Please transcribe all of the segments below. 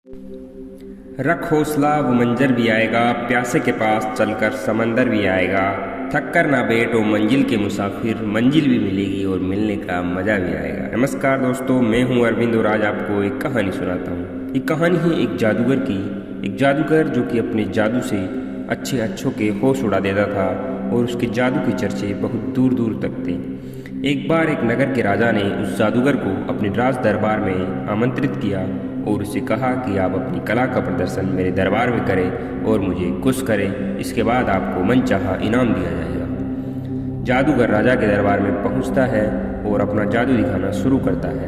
रख हौसला वो मंजर भी आएगा, प्यासे के पास चलकर समंदर भी आएगा। थक कर ना बैठो मंजिल के मुसाफिर, मंजिल भी मिलेगी और मिलने का मज़ा भी आएगा। नमस्कार दोस्तों, मैं हूं अरविंद और आज आपको एक कहानी सुनाता हूं। एक कहानी है एक जादूगर की। एक जादूगर जो कि अपने जादू से अच्छों के होश उड़ा देता था और उसके जादू के चर्चे बहुत दूर दूर तक थे। एक बार एक नगर के राजा ने उस जादूगर को अपने राज दरबार में आमंत्रित किया और उससे कहा कि आप अपनी कला का प्रदर्शन मेरे दरबार में करें और मुझे खुश करें। इसके बाद आपको मनचाहा इनाम दिया जाएगा। जादूगर राजा के दरबार में पहुंचता है और अपना जादू दिखाना शुरू करता है।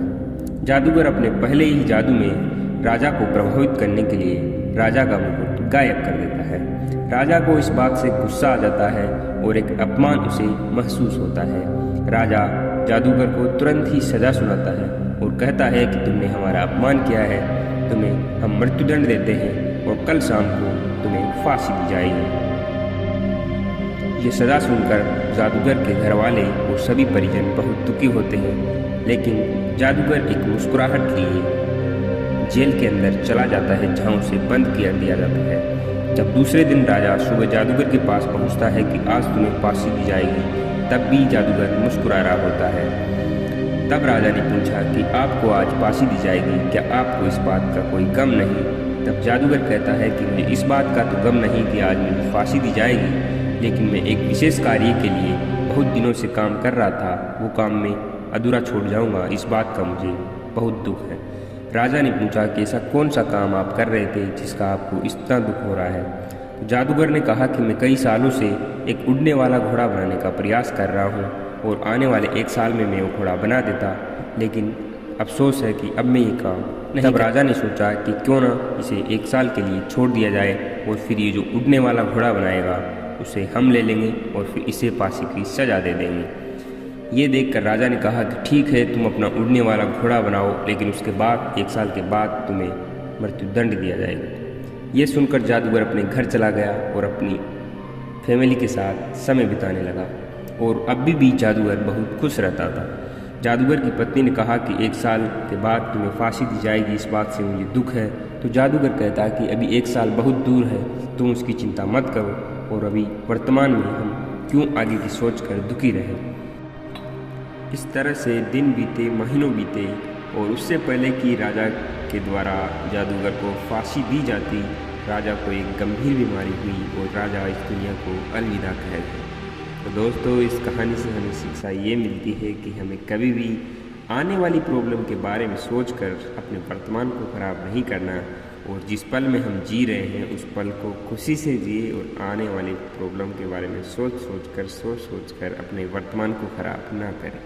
जादूगर अपने पहले ही जादू में राजा को प्रभावित करने के लिए राजा का मुकुट गायब कर देता है। राजा को इस बात से गुस्सा आ जाता है और एक अपमान उसे महसूस होता है। राजा जादूगर को तुरंत ही सजा सुनाता है और कहता है कि तुमने हमारा अपमान किया है, तुम्हें हम मृत्युदंड देते हैं और कल शाम को तुम्हें फांसी दी जाएगी। ये सजा सुनकर जादूगर के घर वाले और सभी परिजन बहुत दुखी होते हैं, लेकिन जादूगर एक मुस्कुराहट लिए जेल के अंदर चला जाता है जहाँ उसे बंद किया दिया जाता है। जब दूसरे दिन राजा सुबह जादूगर के पास पहुँचता है कि आज तुम्हें फांसी दी जाएगी, तब भी जादूगर मुस्कुरा रहा होता है। तब राजा ने पूछा कि आपको आज फांसी दी जाएगी, क्या आपको इस बात का कोई गम नहीं? तब जादूगर कहता है कि मुझे इस बात का तो गम नहीं कि आज मुझे फांसी दी जाएगी, लेकिन मैं एक विशेष कार्य के लिए बहुत दिनों से काम कर रहा था, वो काम मैं अधूरा छोड़ जाऊंगा, इस बात का मुझे बहुत दुख है। राजा ने पूछा कि ऐसा कौन सा काम आप कर रहे थे जिसका आपको इतना दुख हो रहा है? तो जादूगर ने कहा कि मैं कई सालों से एक उड़ने वाला घोड़ा बनाने का प्रयास कर रहा हूँ और आने वाले 1 साल में मैं वो घोड़ा बना देता, लेकिन अफसोस है कि अब मैं ये काम नहीं। तब राजा ने सोचा कि क्यों ना इसे 1 साल के लिए छोड़ दिया जाए और फिर ये जो उड़ने वाला घोड़ा बनाएगा उसे हम ले लेंगे और फिर इसे फांसी की सजा दे देंगे। ये देखकर राजा ने कहा कि ठीक है, तुम अपना उड़ने वाला घोड़ा बनाओ, लेकिन उसके बाद 1 साल के बाद तुम्हें मृत्युदंड दिया जाएगा। ये सुनकर जादूगर अपने घर चला गया और अपनी फैमिली के साथ समय बिताने लगा और अभी भी जादूगर बहुत खुश रहता था। जादूगर की पत्नी ने कहा कि 1 साल के बाद तुम्हें फांसी दी जाएगी, इस बात से मुझे दुख है। तो जादूगर कहता है कि अभी 1 साल बहुत दूर है, तुम उसकी चिंता मत करो और अभी वर्तमान में हम क्यों आगे की सोच कर दुखी रहे। इस तरह से दिन बीते, महीनों बीते और उससे पहले कि राजा के द्वारा जादूगर को फांसी दी जाती, राजा को एक गंभीर बीमारी हुई और राजा इस दुनिया को अलविदा कह गए। तो दोस्तों, इस कहानी से हमें शिक्षा ये मिलती है कि हमें कभी भी आने वाली प्रॉब्लम के बारे में सोचकर अपने वर्तमान को ख़राब नहीं करना और जिस पल में हम जी रहे हैं उस पल को खुशी से जिए और आने वाली प्रॉब्लम के बारे में सोच सोच कर अपने वर्तमान को ख़राब ना करें।